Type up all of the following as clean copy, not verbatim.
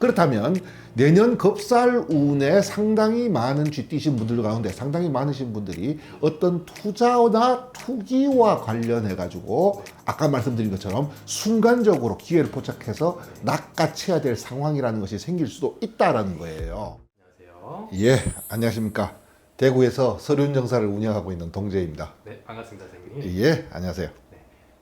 그렇다면 내년 겁살운에 상당히 많은 쥐띠신 분들 가운데 상당히 많으신 분들이 어떤 투자나 투기와 관련해 가지고 아까 말씀드린 것처럼 순간적으로 기회를 포착해서 낚아채야 될 상황이라는 것이 생길 수도 있다라는 거예요. 안녕하세요. 예, 안녕하십니까. 대구에서 서류운정사를 운영하고 있는 동재입니다. 네, 반갑습니다, 선생님. 예, 안녕하세요. 네.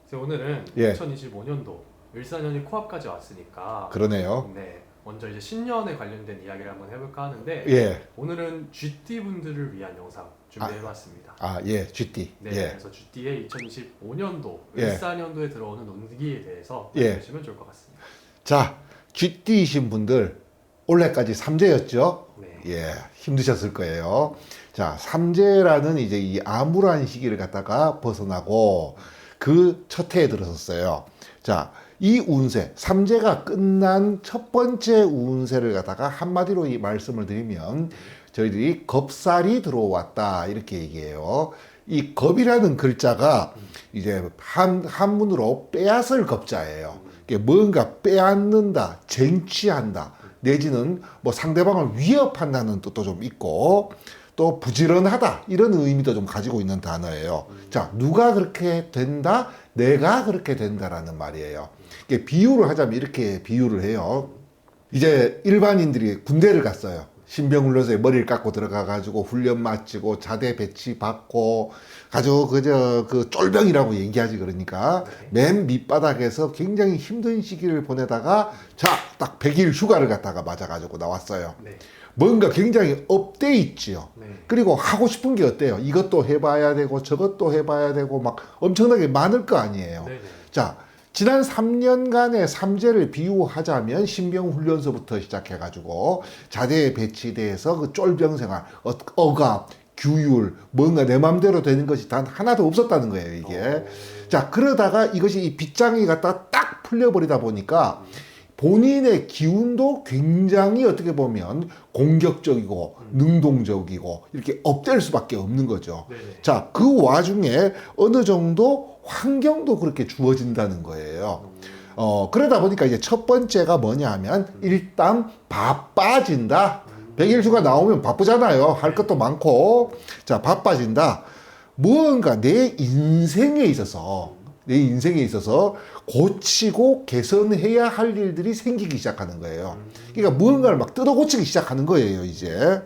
그래서 오늘은 예. 2025년도 을사년이 코앞까지 왔으니까 그러네요. 네, 먼저 이제 신년에 관련된 이야기를 한번 해볼까 하는데 예. 오늘은 쥐띠 분들을 위한 영상 준비해봤습니다. 아, 예, 쥐띠. 네, 예. 그래서 쥐띠의 2025년도 예. 을사년도에 들어오는 운기에 대해서 예. 보시면 좋을 것 같습니다. 자, 쥐띠이신 분들 올해까지 삼재였죠? 네. 예, 힘드셨을 거예요. 자, 삼재라는 이제 이 암울한 시기를 갖다가 벗어나고 그 첫 해에 들어섰어요. 자, 이 운세, 삼재가 끝난 첫 번째 운세를 갖다가 한마디로 이 말씀을 드리면 저희들이 겁살이 들어왔다 이렇게 얘기해요. 이 겁이라는 글자가 이제 한문으로 빼앗을 겁자예요. 이게 뭔가 빼앗는다, 쟁취한다, 내지는 뭐 상대방을 위협한다는 뜻도 좀 있고 또 부지런하다 이런 의미도 좀 가지고 있는 단어예요. 자, 누가 그렇게 된다? 내가 그렇게 된다라는 말이에요. 이게 비유를 하자면 이렇게 비유를 해요. 이제 일반인들이 군대를 갔어요. 신병훈련소에 머리를 깎고 들어가가지고 훈련 마치고 자대 배치 받고 가지고 그 쫄병이라고 얘기하지. 그러니까 맨 밑바닥에서 굉장히 힘든 시기를 보내다가 자, 딱 100일 휴가를 갖다가 맞아가지고 나왔어요. 네. 뭔가 굉장히 업돼 있지요. 네. 그리고 하고 싶은 게 어때요? 이것도 해봐야 되고 저것도 해봐야 되고 막 엄청나게 많을 거 아니에요. 네. 네. 자, 지난 3년간의 삼재를 비유하자면 신병훈련소부터 시작해가지고 자대에 배치돼서 그 쫄병 생활, 억압, 규율, 뭔가 내 맘대로 되는 것이 단 하나도 없었다는 거예요, 이게. 자, 그러다가 이것이 이 빗장이 갖다 딱 풀려버리다 보니까 본인의 기운도 굉장히 어떻게 보면 공격적이고 능동적이고 이렇게 업될 수밖에 없는 거죠. 네네. 자, 그 와중에 어느 정도 환경도 그렇게 주어진다는 거예요. 그러다 보니까 이제 첫 번째가 뭐냐 하면 일단 바빠진다. 100일 휴가 나오면 바쁘잖아요. 할 것도 많고. 자, 바빠진다. 무언가 내 인생에 있어서 고치고 개선해야 할 일들이 생기기 시작하는 거예요. 그러니까 무언가를 막 뜯어 고치기 시작하는 거예요, 이제.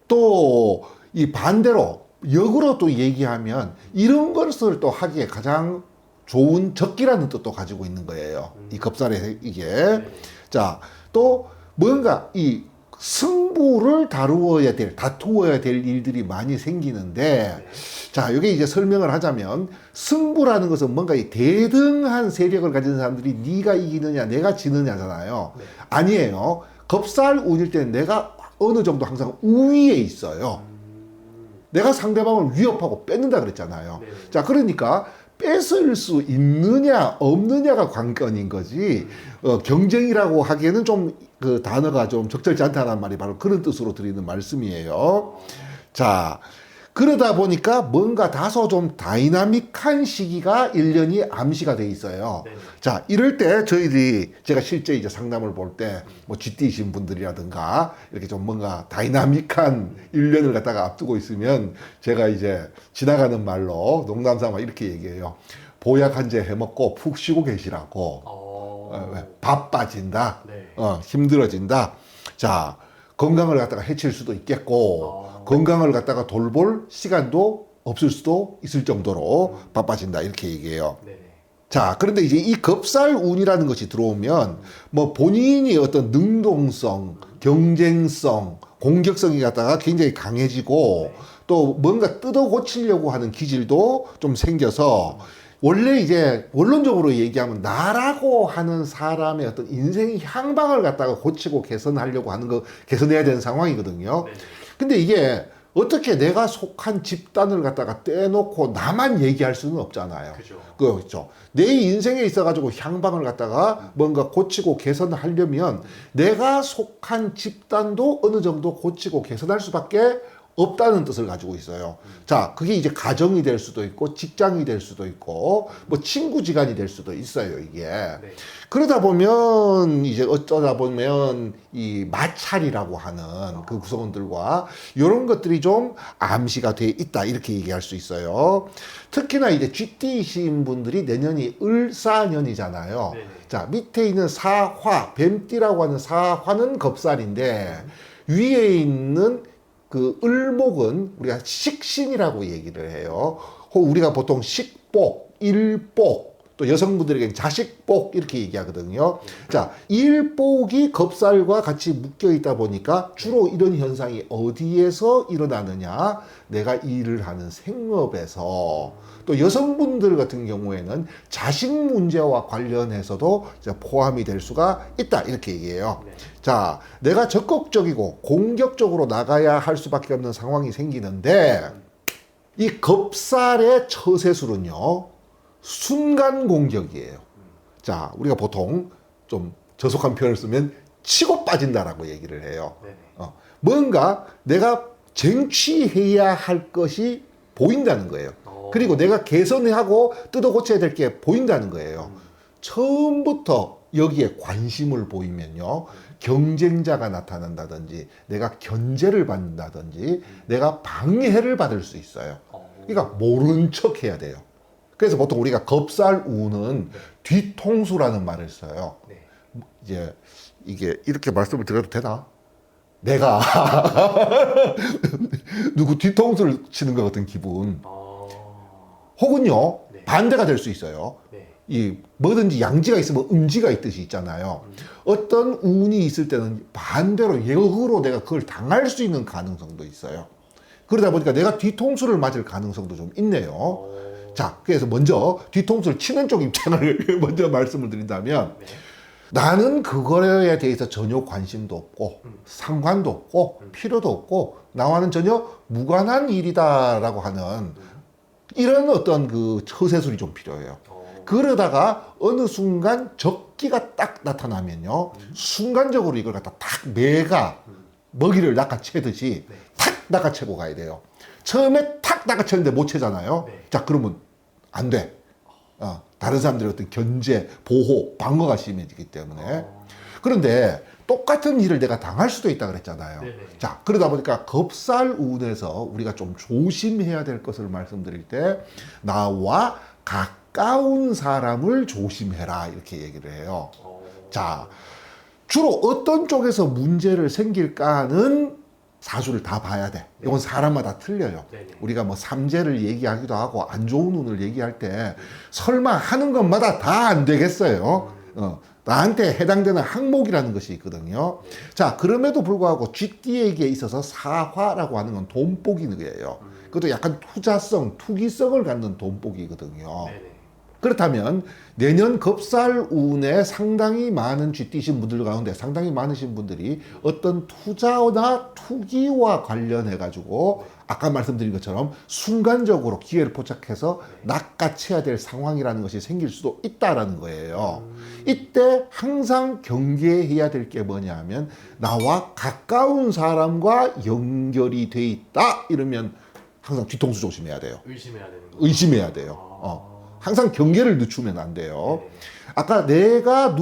또, 이 반대로, 역으로 또 얘기하면, 이런 것을 또 하기에 가장 좋은 적기라는 뜻도 가지고 있는 거예요. 이 겁살의 이게. 자, 또, 뭔가 이 승부를 다루어야 될, 다투어야 될 일들이 많이 생기는데, 자, 이게 이제 설명을 하자면, 승부라는 것은 뭔가 이 대등한 세력을 가진 사람들이 네가 이기느냐, 내가 지느냐잖아요. 네. 아니에요. 겁살 운일 때는 내가 어느 정도 항상 우위에 있어요. 내가 상대방을 위협하고 뺏는다 그랬잖아요. 네. 자, 그러니까 뺏을 수 있느냐, 없느냐가 관건인 거지, 경쟁이라고 하기에는 좀 그 단어가 좀 적절치 않다는 말이 바로 그런 뜻으로 드리는 말씀이에요. 자, 그러다 보니까 뭔가 다소 좀 다이나믹한 시기가 1년이 암시가 돼 있어요. 네. 자, 이럴 때 저희들이 제가 실제 이제 상담을 볼 때 뭐 쥐띠이신 분들이라든가 이렇게 좀 뭔가 다이나믹한 1년을 갖다가 앞두고 있으면 제가 이제 지나가는 말로 농담 삼아 이렇게 얘기해요. 보약 한 재 해먹고 푹 쉬고 계시라고. 바빠진다. 네. 힘들어진다. 자, 건강을 갖다가 해칠 수도 있겠고 건강을 갖다가 돌볼 시간도 없을 수도 있을 정도로 바빠진다 이렇게 얘기해요. 네. 자, 그런데 이제 이 겁살 운이라는 것이 들어오면 뭐 본인이 어떤 능동성, 경쟁성, 공격성이 갖다가 굉장히 강해지고 또 뭔가 뜯어 고치려고 하는 기질도 좀 생겨서 원래 이제 원론적으로 얘기하면 나라고 하는 사람의 어떤 인생 향방을 갖다가 고치고 개선하려고 하는 거 개선해야 되는 상황이거든요. 네. 근데 이게 어떻게 내가 속한 집단을 갖다가 떼놓고 나만 얘기할 수는 없잖아요. 그죠. 그렇죠. 내 인생에 있어가지고 향방을 갖다가 뭔가 고치고 개선하려면 내가 속한 집단도 어느 정도 고치고 개선할 수밖에 없다는 뜻을 가지고 있어요. 자, 그게 이제 가정이 될 수도 있고 직장이 될 수도 있고 뭐 친구지간이 될 수도 있어요, 이게. 네. 그러다 보면 이제 어쩌다 보면 이 마찰이라고 하는 그 구성원들과 이런 것들이 좀 암시가 돼 있다 이렇게 얘기할 수 있어요. 특히나 이제 쥐띠이신 분들이 내년이 을사년이잖아요. 네네. 자, 밑에 있는 사화, 뱀띠라고 하는 사화는 겁살인데 위에 있는 그 을목은 우리가 식신이라고 얘기를 해요. 우리가 보통 식복, 일복, 또 여성분들에게는 자식복 이렇게 얘기하거든요. 자, 일복이 겁살과 같이 묶여 있다 보니까 주로 이런 현상이 어디에서 일어나느냐? 내가 일을 하는 생업에서. 또 여성분들 같은 경우에는 자식 문제와 관련해서도 이제 포함이 될 수가 있다 이렇게 얘기해요. 네. 자, 내가 적극적이고 공격적으로 나가야 할 수밖에 없는 상황이 생기는데 이 겁살의 처세술은요 순간 공격이에요. 자, 우리가 보통 좀 저속한 표현을 쓰면 치고 빠진다라고 얘기를 해요. 네네. 뭔가 내가 쟁취해야 할 것이 보인다는 거예요. 그리고 내가 개선하고 뜯어 고쳐야 될 게 보인다는 거예요. 처음부터 여기에 관심을 보이면요. 경쟁자가 나타난다든지 내가 견제를 받는다든지 내가 방해를 받을 수 있어요. 그러니까 모른 척 해야 돼요. 그래서 보통 우리가 겁살우는 뒤통수라는 말을 써요. 네. 이제 이게 이렇게 말씀을 드려도 되나? 내가 누구 뒤통수를 치는 것 같은 기분. 혹은요 네. 반대가 될 수 있어요. 네. 이 뭐든지 양지가 있으면 음지가 있듯이 있잖아요. 어떤 운이 있을 때는 반대로 역으로 내가 그걸 당할 수 있는 가능성도 있어요. 그러다 보니까 내가 뒤통수를 맞을 가능성도 좀 있네요. 자, 그래서 먼저 뒤통수를 치는 쪽 입장을 먼저 말씀을 드린다면 네. 나는 그거에 대해서 전혀 관심도 없고 상관도 없고 필요도 없고 나와는 전혀 무관한 일이다라고 하는 이런 어떤 그 처세술이 좀 필요해요. 그러다가 어느 순간 적기가 딱 나타나면요. 순간적으로 이걸 갖다 탁 매가 먹이를 낚아채듯이 네. 탁 낚아채고 가야 돼요. 처음에 탁 낚아채는데 못 채잖아요. 네. 자, 그러면 안 돼. 다른 사람들의 어떤 견제, 보호, 방어가 심해지기 때문에. 그런데 똑같은 일을 내가 당할 수도 있다 그랬잖아요. 네네. 자, 그러다 보니까 겁살운에서 우리가 좀 조심해야 될 것을 말씀드릴 때 나와 가까운 사람을 조심해라 이렇게 얘기를 해요. 자, 주로 어떤 쪽에서 문제를 생길까는 사주를 다 봐야 돼. 이건 사람마다 틀려요. 네네. 우리가 뭐 삼재를 얘기하기도 하고 안 좋은 운을 얘기할 때 설마 하는 것마다 다 안 되겠어요. 나한테 해당되는 항목이라는 것이 있거든요. 자, 그럼에도 불구하고 쥐띠에게 있어서 사화라고 하는 건 돈복이에요. 그것도 약간 투자성, 투기성을 갖는 돈복이거든요. 네네. 그렇다면 내년 겁살운에 상당히 많은 쥐띠신 분들 가운데 상당히 많으신 분들이 어떤 투자나 투기와 관련해 가지고 아까 말씀드린 것처럼 순간적으로 기회를 포착해서 낚아채야 될 상황이라는 것이 생길 수도 있다라는 거예요. 이때 항상 경계해야 될 게 뭐냐면 나와 가까운 사람과 연결이 돼 있다 이러면 항상 뒤통수 조심해야 돼요. 의심해야 되는 거. 의심해야 돼요. 항상 경계를 늦추면 안 돼요. 네. 아까 내가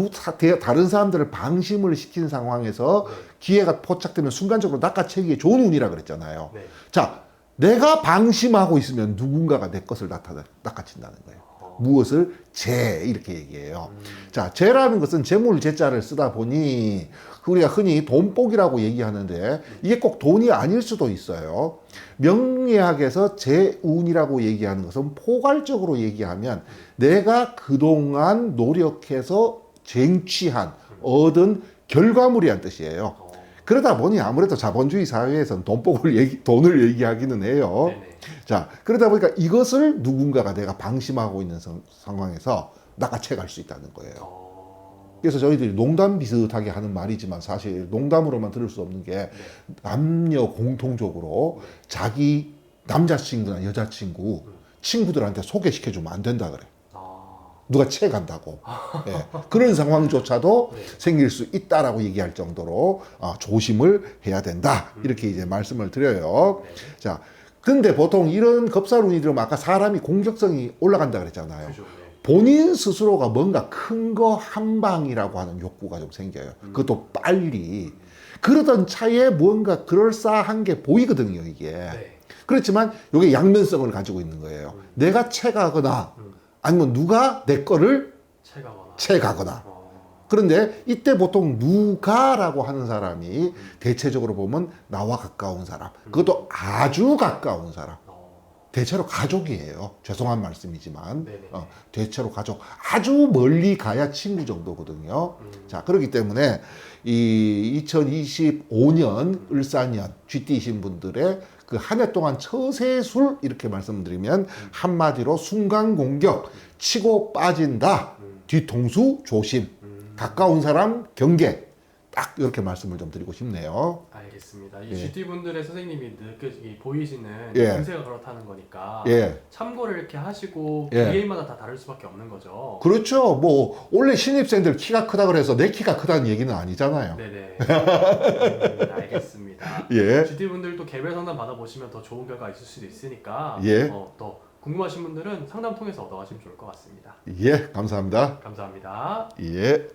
다른 사람들을 방심을 시킨 상황에서 네. 기회가 포착되면 순간적으로 낚아채기에 좋은 운이라 그랬잖아요. 네. 자, 내가 방심하고 있으면 누군가가 내 것을 낚아챈다는 거예요. 무엇을? 재 이렇게 얘기해요. 자, 재라는 것은 재물 재자를 쓰다 보니 우리가 흔히 돈복이라고 얘기하는데 이게 꼭 돈이 아닐 수도 있어요. 명리학에서 재운이라고 얘기하는 것은 포괄적으로 얘기하면 내가 그동안 노력해서 쟁취한 얻은 결과물이란 뜻이에요. 그러다 보니 아무래도 자본주의 사회에서는 돈을 얘기하기는 해요. 네네. 자, 그러다 보니까 이것을 누군가가 내가 방심하고 있는 상황에서 낚아채 갈 수 있다는 거예요. 그래서 저희들이 농담 비슷하게 하는 말이지만 사실 농담으로만 들을 수 없는 게 남녀 공통적으로 자기 남자친구나 여자친구 친구들한테 소개시켜주면 안 된다 그래. 누가 채간다고. 예, 그런 상황조차도 네. 생길 수 있다라고 얘기할 정도로 조심을 해야 된다. 이렇게 이제 말씀을 드려요. 네. 자, 근데 보통 이런 겁살운이 들으면 아까 사람이 공격성이 올라간다 그랬잖아요. 그죠. 네. 본인 스스로가 뭔가 큰 거 한 방이라고 하는 욕구가 좀 생겨요. 그것도 빨리. 그러던 차에 무언가 그럴싸한 게 보이거든요, 이게. 네. 그렇지만 이게 양면성을 가지고 있는 거예요. 내가 채가거나 아니면 누가 내 거를 채가거나. 채가거나. 그런데 이때 보통 누가라고 하는 사람이 대체적으로 보면 나와 가까운 사람. 그것도 아주 가까운 사람. 대체로 가족이에요. 죄송한 말씀이지만 네네. 대체로 가족. 아주 멀리 가야 친구 정도거든요. 자, 그렇기 때문에 이 2025년 을사년 쥐띠신 분들의 그 한 해 동안 처세술 이렇게 말씀드리면 한마디로 순간 공격, 치고 빠진다, 뒤통수 조심, 가까운 사람 경계. 딱 이렇게 말씀을 좀 드리고 싶네요. 알겠습니다. 이 예. GT 분들의 선생님이 보이시는 예. 운세가 그렇다는 거니까 예. 참고를 이렇게 하시고 예. 개개인마다 다 다를 수밖에 없는 거죠. 그렇죠. 뭐 원래 신입생들 키가 크다 그래서 내 키가 크다는 얘기는 아니잖아요. 네네. 알겠습니다. 예. GT 분들도 개별 상담 받아보시면 더 좋은 결과 있을 수도 있으니까 예. 더 궁금하신 분들은 상담 통해서 얻어가시면 좋을 것 같습니다. 예, 감사합니다. 감사합니다. 예.